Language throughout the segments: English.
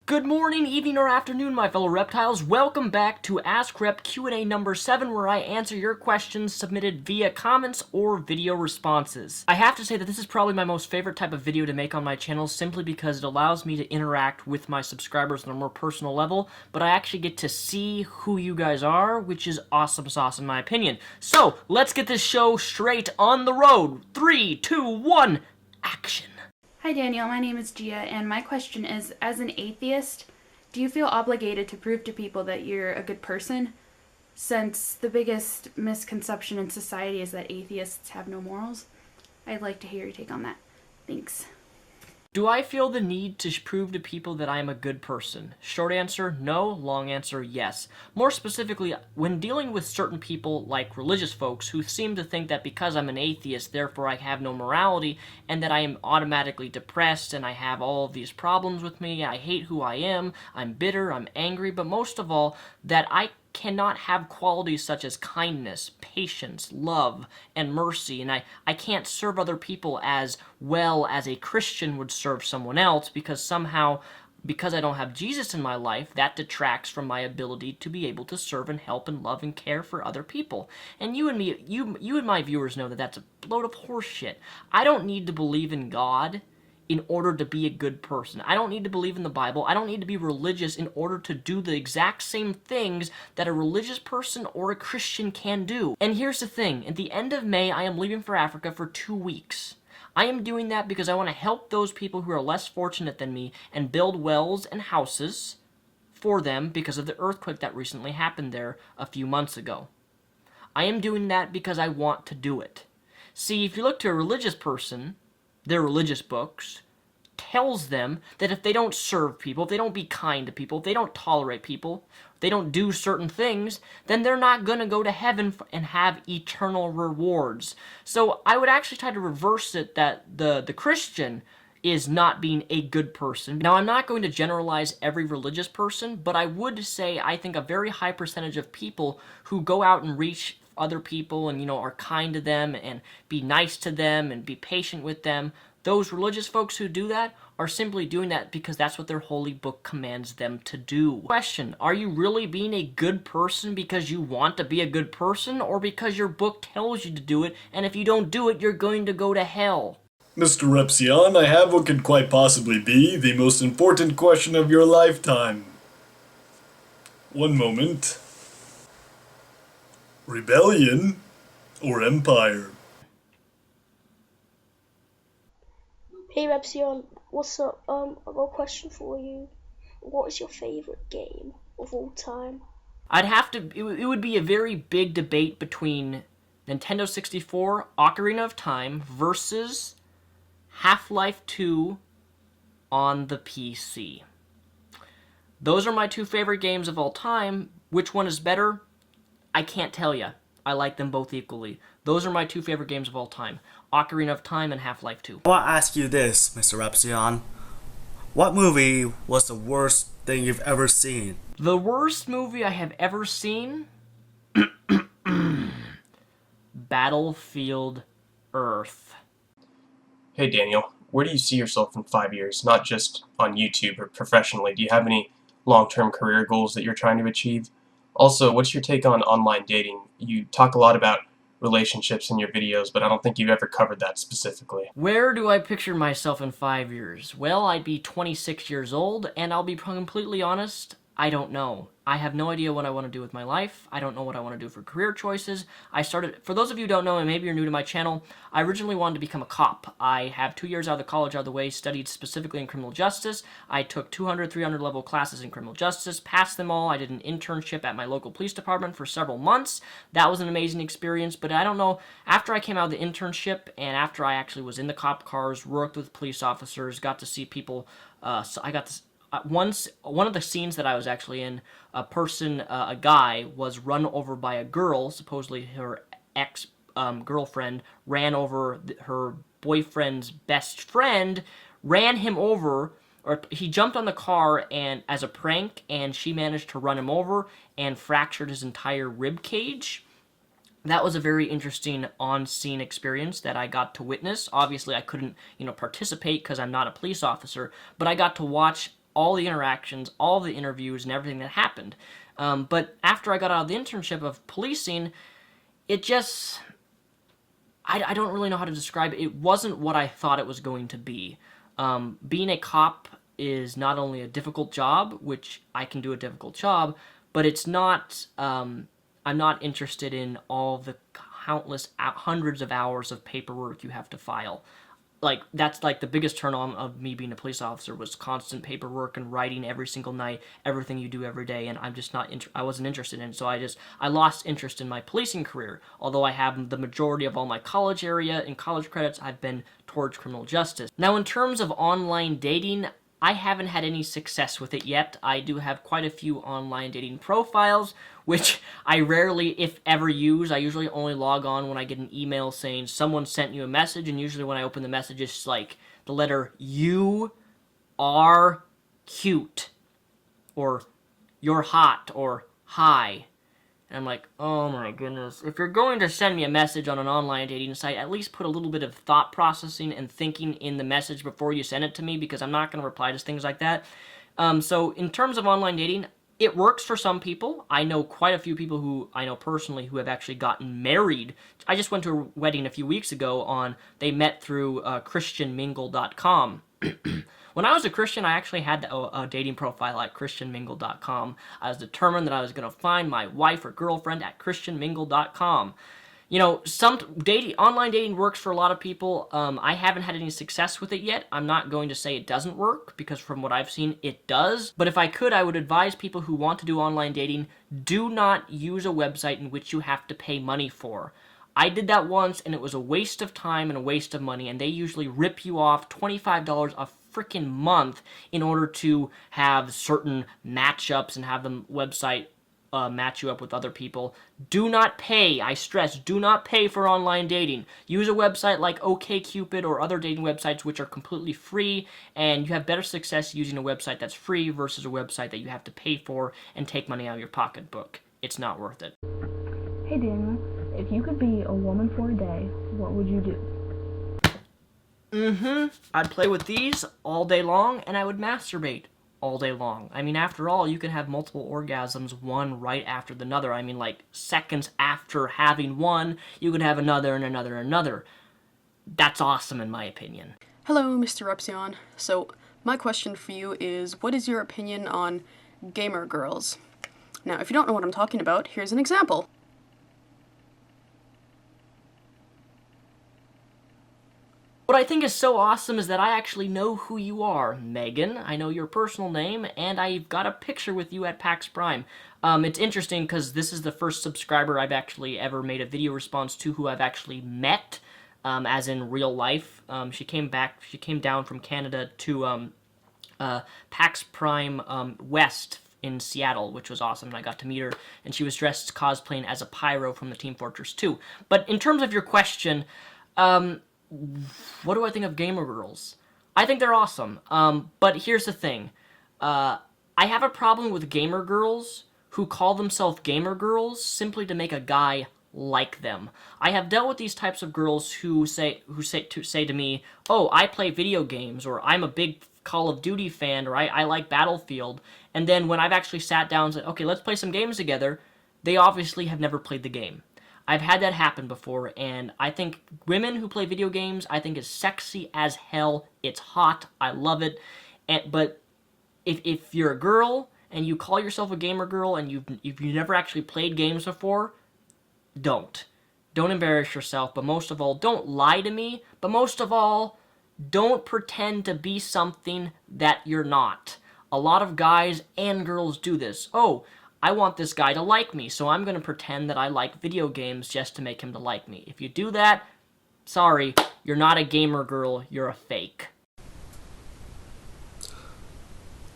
Good morning, evening, or afternoon, my fellow reptiles. Welcome back to Ask Rep Q&A number 7, where I answer your questions submitted via comments or video responses. I have to say that this is probably my most favorite type of video to make on my channel, simply because it allows me to interact with my subscribers on a more personal level, but I actually get to see who you guys are, which is awesome sauce in my opinion. So, let's get this show straight on the road. 3, 2, 1, action. Hi Daniel, my name is Gia, and my question is, as an atheist, do you feel obligated to prove to people that you're a good person? Since the biggest misconception in society is that atheists have no morals. I'd like to hear your take on that. Thanks. Do I feel the need to prove to people that I am a good person? Short answer, no. Long answer, yes. More specifically, when dealing with certain people, like religious folks, who seem to think that because I'm an atheist, therefore I have no morality, and that I am automatically depressed, and I have all of these problems with me, I hate who I am, I'm bitter, I'm angry, but most of all, that I cannot have qualities such as kindness, patience, love, and mercy, and I can't serve other people as well as a Christian would serve someone else, because somehow, because I don't have Jesus in my life, that detracts from my ability to be able to serve and help and love and care for other people. And you and me, you and my viewers know that that's a load of horseshit. I don't need to believe in God in order to be a good person. I don't need to believe in the Bible. I don't need to be religious in order to do the exact same things that a religious person or a Christian can do. And here's the thing. At the end of May, I am leaving for Africa for 2 weeks. I am doing that because I want to help those people who are less fortunate than me and build wells and houses for them because of the earthquake that recently happened there a few months ago. I am doing that because I want to do it. See, if you look to a religious person, their religious books tells them that if they don't serve people, if they don't be kind to people, if they don't tolerate people, if they don't do certain things, then they're not going to go to heaven and have eternal rewards. So I would actually try to reverse it, that the Christian is not being a good person. Now, I'm not going to generalize every religious person, but I would say I think a very high percentage of people who go out and reach other people and, are kind to them and be nice to them and be patient with them, those religious folks who do that are simply doing that because that's what their holy book commands them to do. Question, are you really being a good person because you want to be a good person, or because your book tells you to do it, and if you don't do it, you're going to go to hell? Mr. Repsion, I have what could quite possibly be the most important question of your lifetime. One moment. Rebellion or empire? Hey Repsion, what's up? I've got a question for you. What is your favorite game of all time? It would be a very big debate between Nintendo 64, Ocarina of Time, versus Half-Life 2 on the PC. Those are my two favorite games of all time. Which one is better? I can't tell you. I like them both equally. Those are my two favorite games of all time. Ocarina of Time and Half-Life 2. I want to ask you this, Mr. Repsion. What movie was the worst thing you've ever seen? The worst movie I have ever seen? Battlefield Earth. Hey Daniel, where do you see yourself in 5 years, not just on YouTube or professionally? Do you have any long-term career goals that you're trying to achieve? Also, what's your take on online dating? You talk a lot about relationships in your videos, but I don't think you've ever covered that specifically. Where do I picture myself in 5 years? Well, I'd be 26 years old, and I'll be completely honest, I don't know. I have no idea what I want to do with my life. I don't know what I want to do for career choices. For those of you who don't know, and maybe you're new to my channel, I originally wanted to become a cop. I have 2 years out of college out of the way, studied specifically in criminal justice. I took 200, 300 level classes in criminal justice, passed them all. I did an internship at my local police department for several months. That was an amazing experience, but I don't know, after I came out of the internship and after I actually was in the cop cars, worked with police officers, got to see people, one of the scenes that I was actually in, a guy was run over by a girl, supposedly her ex-girlfriend, ran over her boyfriend's best friend, ran him over, or he jumped on the car and as a prank, and she managed to run him over and fractured his entire rib cage. That was a very interesting on-scene experience that I got to witness. Obviously, I couldn't, participate because I'm not a police officer, but I got to watch all the interactions, all the interviews, and everything that happened. But after I got out of the internship of policing, it just... I don't really know how to describe it. It wasn't what I thought it was going to be. Being a cop is not only a difficult job, which I can do a difficult job, but it's not... I'm not interested in all the countless hundreds of hours of paperwork you have to file. Like, that's like the biggest turn on of me being a police officer was constant paperwork and writing every single night, everything you do every day, and I'm just not I wasn't interested in it. So I lost interest in my policing career. Although I have the majority of all my college area and college credits, I've been towards criminal justice. Now, in terms of online dating, I haven't had any success with it yet. I do have quite a few online dating profiles, which I rarely, if ever, use. I usually only log on when I get an email saying someone sent you a message, and usually when I open the message, it's like the letter "You are cute," or "You're hot," or "Hi." And I'm like, oh my goodness. If you're going to send me a message on an online dating site, at least put a little bit of thought processing and thinking in the message before you send it to me, because I'm not going to reply to things like that. So in terms of online dating, it works for some people. I know quite a few people who I know personally who have actually gotten married. I just went to a wedding a few weeks ago they met through christianmingle.com. When I was a Christian, I actually had a dating profile at christianmingle.com. I was determined that I was going to find my wife or girlfriend at christianmingle.com. You know, online dating works for a lot of people. I haven't had any success with it yet. I'm not going to say it doesn't work, because from what I've seen, it does. But if I could, I would advise people who want to do online dating, do not use a website in which you have to pay money for. I did that once, and it was a waste of time and a waste of money, and they usually rip you off $25 a freaking month in order to have certain matchups and have the website match you up with other people. Do not pay, I stress, do not pay for online dating. Use a website like OkCupid or other dating websites which are completely free, and you have better success using a website that's free versus a website that you have to pay for and take money out of your pocketbook. It's not worth it. Hey Daniel, if you could be a woman for a day, what would you do? I'd play with these all day long, and I would masturbate all day long. I mean, after all, you can have multiple orgasms, one right after the other. I mean, like, seconds after having one, you could have another and another and another. That's awesome, in my opinion. Hello, Mr. Epsilon. So, my question for you is, what is your opinion on gamer girls? Now, if you don't know what I'm talking about, here's an example. What I think is so awesome is that I actually know who you are, Megan. I know your personal name, and I've got a picture with you at PAX Prime. It's interesting because this is the first subscriber I've actually ever made a video response to who I've actually met, as in real life. She came down from Canada to PAX Prime West in Seattle, which was awesome, and I got to meet her, and she was dressed cosplaying as a pyro from the Team Fortress 2. But in terms of your question, what do I think of gamer girls? I think they're awesome. But here's the thing. I have a problem with gamer girls who call themselves gamer girls simply to make a guy like them. I have dealt with these types of girls who say to me, "Oh, I play video games," or "I'm a big Call of Duty fan," or I like Battlefield. And then when I've actually sat down and said, "Okay, let's play some games together," they obviously have never played the game. I've had that happen before, and I think women who play video games, I think is sexy as hell. It's hot. I love it. But if you're a girl and you call yourself a gamer girl and you've never actually played games before, don't. Don't embarrass yourself, but most of all, don't lie to me. But most of all, don't pretend to be something that you're not. A lot of guys and girls do this. Oh, I want this guy to like me, so I'm going to pretend that I like video games just to make him to like me. If you do that, sorry, you're not a gamer girl, you're a fake.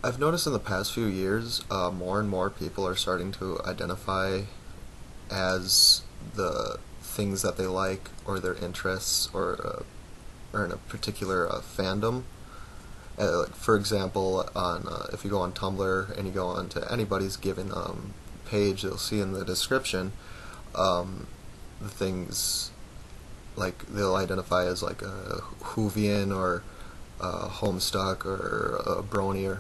I've noticed in the past few years, more and more people are starting to identify as the things that they like or their interests or in a particular fandom. For example, if you go on Tumblr and you go on to anybody's given page, you'll see in the description the things like they'll identify as like a Whovian or a Homestuck or a Brony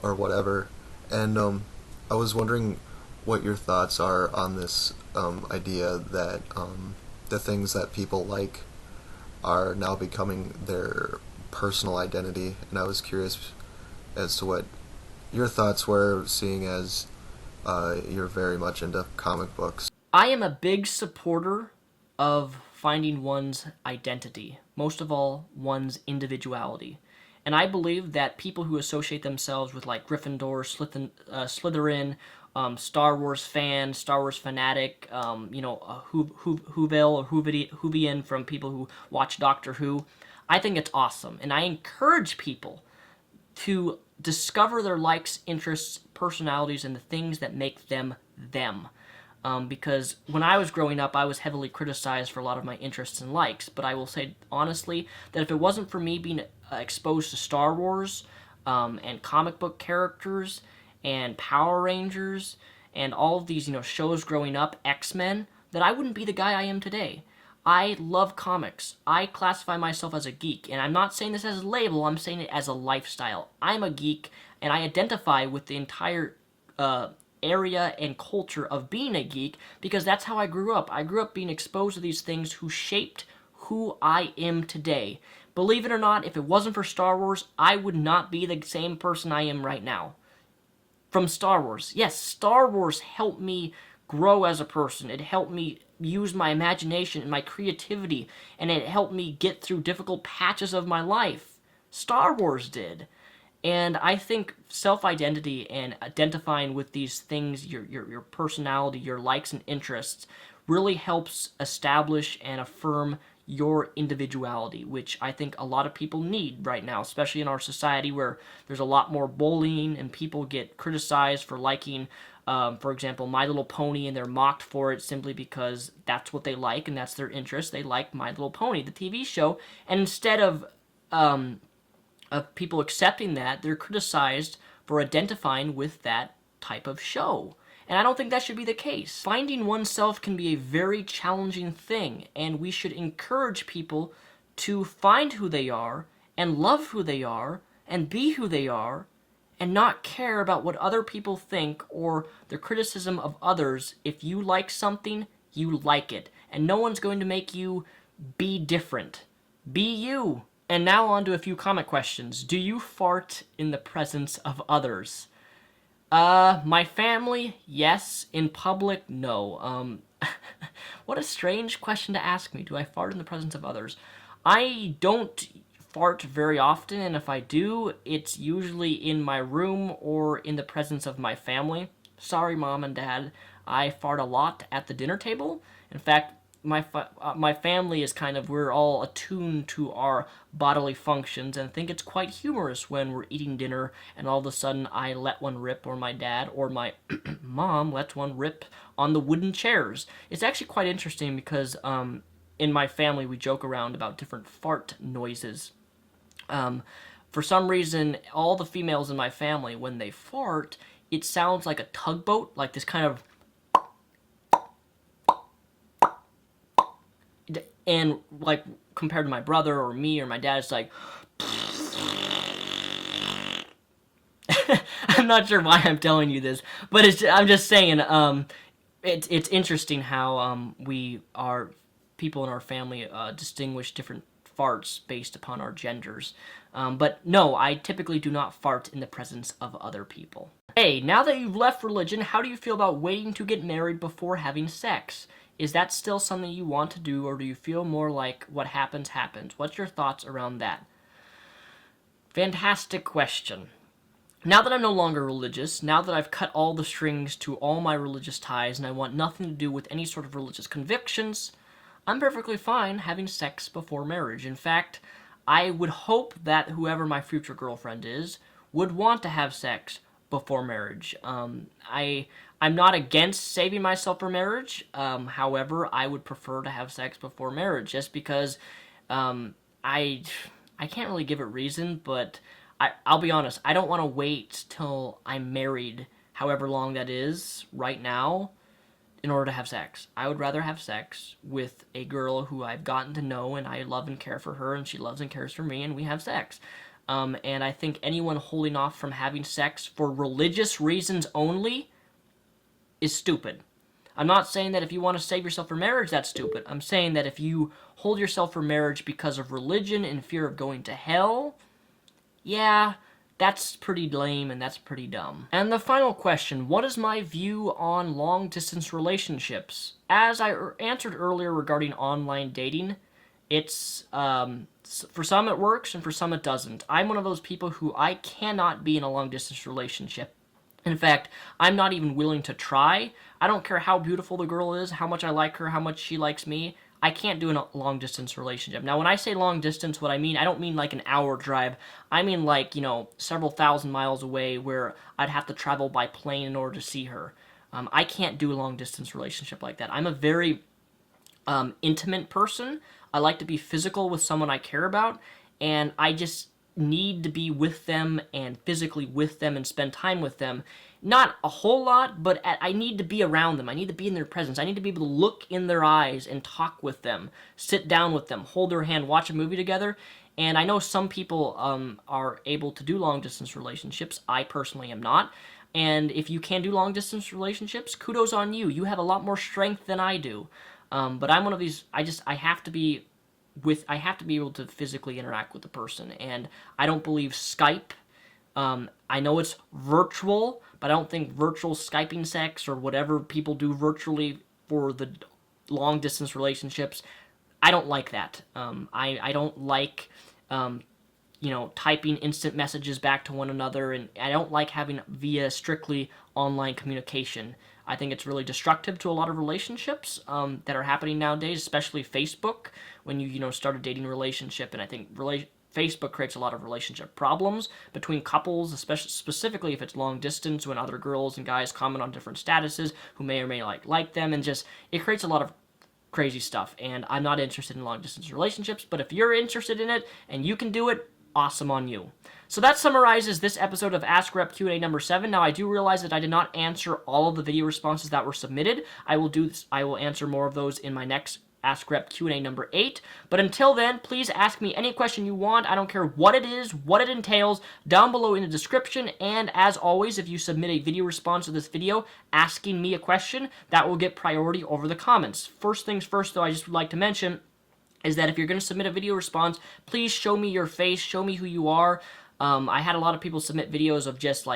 or whatever. And I was wondering what your thoughts are on this idea that the things that people like are now becoming their personal identity. And I was curious as to what your thoughts were, seeing as you're very much into comic books. I am a big supporter of finding one's identity, most of all, one's individuality. And I believe that people who associate themselves with like Gryffindor, Slytherin, Star Wars fan, Star Wars fanatic, Whoville or Whovian from people who watch Doctor Who, I think it's awesome. And I encourage people to discover their likes, interests, personalities, and the things that make them them. Because when I was growing up, I was heavily criticized for a lot of my interests and likes, but I will say honestly that if it wasn't for me being exposed to Star Wars and comic book characters and Power Rangers and all of these shows growing up, X-Men, that I wouldn't be the guy I am today. I love comics. I classify myself as a geek, and I'm not saying this as a label, I'm saying it as a lifestyle. I'm a geek, and I identify with the entire area and culture of being a geek because that's how I grew up. I grew up being exposed to these things who shaped who I am today. Believe it or not, if it wasn't for Star Wars, I would not be the same person I am right now. From Star Wars. Yes, Star Wars helped me grow as a person. It helped me use my imagination and my creativity, and it helped me get through difficult patches of my life. Star Wars did. And I think self-identity and identifying with these things, your personality, your likes and interests, really helps establish and affirm your individuality, which I think a lot of people need right now, especially in our society where there's a lot more bullying and people get criticized for liking, for example, My Little Pony, and they're mocked for it simply because that's what they like and that's their interest. They like My Little Pony, the TV show, and instead of people accepting that, they're criticized for identifying with that type of show. And I don't think that should be the case. Finding oneself can be a very challenging thing, and we should encourage people to find who they are, and love who they are, and be who they are, and not care about what other people think or the criticism of others. If you like something, you like it. And no one's going to make you be different. Be you. And now on to a few comment questions. Do you fart in the presence of others? My family, yes. In public, no. What a strange question to ask me. Do I fart in the presence of others? I don't fart very often, and if I do, it's usually in my room or in the presence of my family. Sorry, Mom and Dad. I fart a lot at the dinner table. In fact, my family is we're all attuned to our bodily functions and think it's quite humorous when we're eating dinner and all of a sudden I let one rip, or my dad or my mom lets one rip on the wooden chairs. It's actually quite interesting because in my family we joke around about different fart noises. For some reason, all the females in my family, when they fart, it sounds like a tugboat, like this kind of. And like compared to my brother or me or my dad, it's like. I'm not sure why I'm telling you this, but I'm just saying. It's interesting how people in our family distinguish different farts based upon our genders. But no, I typically do not fart in the presence of other people. Hey, now that you've left religion, how do you feel about waiting to get married before having sex? Is that still something you want to do, or do you feel more like what happens, happens? What's your thoughts around that? Fantastic question. Now that I'm no longer religious, now that I've cut all the strings to all my religious ties and I want nothing to do with any sort of religious convictions, I'm perfectly fine having sex before marriage. In fact, I would hope that whoever my future girlfriend is would want to have sex before marriage. I'm not against saving myself for marriage. However, I would prefer to have sex before marriage just because I can't really give a reason, but I'll be honest, I don't want to wait till I'm married, however long that is, right now, in order to have sex. I would rather have sex with a girl who I've gotten to know and I love and care for her and she loves and cares for me and we have sex. And I think anyone holding off from having sex for religious reasons only is stupid. I'm not saying that if you want to save yourself for marriage, that's stupid. I'm saying that if you hold yourself for marriage because of religion and fear of going to hell, yeah, that's pretty lame and that's pretty dumb. And the final question, what is my view on long-distance relationships? As I answered earlier regarding online dating, it's, for some it works and for some it doesn't. I'm one of those people who I cannot be in a long-distance relationship. In fact, I'm not even willing to try. I don't care how beautiful the girl is, how much I like her, how much she likes me. I can't do a long-distance relationship. Now, when I say long-distance, what I mean, I don't mean like an hour drive. I mean like, several thousand miles away where I'd have to travel by plane in order to see her. I can't do a long-distance relationship like that. I'm a very intimate person. I like to be physical with someone I care about, and I just need to be with them and physically with them and spend time with them. Not a whole lot, but I need to be around them. I need to be in their presence. I need to be able to look in their eyes and talk with them, sit down with them, hold their hand, watch a movie together. And I know some people are able to do long-distance relationships. I personally am not. And if you can do long-distance relationships, kudos on you. You have a lot more strength than I do. But I'm one of these, I have to be able to physically interact with the person, and I don't believe Skype. I know it's virtual, but I don't think virtual Skyping sex or whatever people do virtually for the long distance relationships, I don't like that. I don't like typing instant messages back to one another, and I don't like having via strictly online communication. I think it's really destructive to a lot of relationships that are happening nowadays, especially Facebook, when you start a dating relationship, and I think Facebook creates a lot of relationship problems between couples, especially specifically if it's long distance, when other girls and guys comment on different statuses who may or may like them, and just it creates a lot of crazy stuff. And I'm not interested in long distance relationships, but if you're interested in it and you can do it, awesome on you. So that summarizes this episode of Ask Rep Q&A number 7. Now, I do realize that I did not answer all of the video responses that were submitted. I will answer more of those in my next Ask Rep Q&A number 8. But until then, please ask me any question you want. I don't care what it is, what it entails, down below in the description. And as always, if you submit a video response to this video asking me a question, that will get priority over the comments. First things first, though, I just would like to mention is that if you're going to submit a video response, please show me your face, show me who you are. I had a lot of people submit videos of just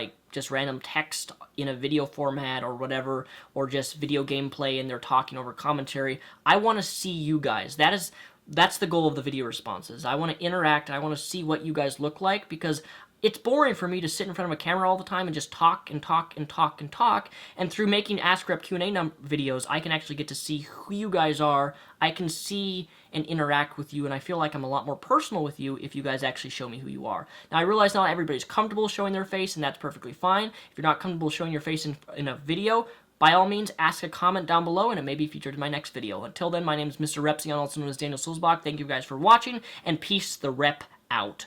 random text in a video format or whatever, or just video gameplay and they're talking over commentary. I want to see you guys. That's the goal of the video responses. I want to interact. I want to see what you guys look like, because it's boring for me to sit in front of a camera all the time and just talk and talk and talk and talk. And through making Ask Rep Q&A videos, I can actually get to see who you guys are. I can see and interact with you, and I feel like I'm a lot more personal with you if you guys actually show me who you are. Now, I realize not everybody's comfortable showing their face, and that's perfectly fine. If you're not comfortable showing your face in a video, by all means, ask a comment down below, and it may be featured in my next video. Until then, my name is Mr. Repsion, also known as Daniel Sulzbach. Thank you guys for watching, and peace the rep out.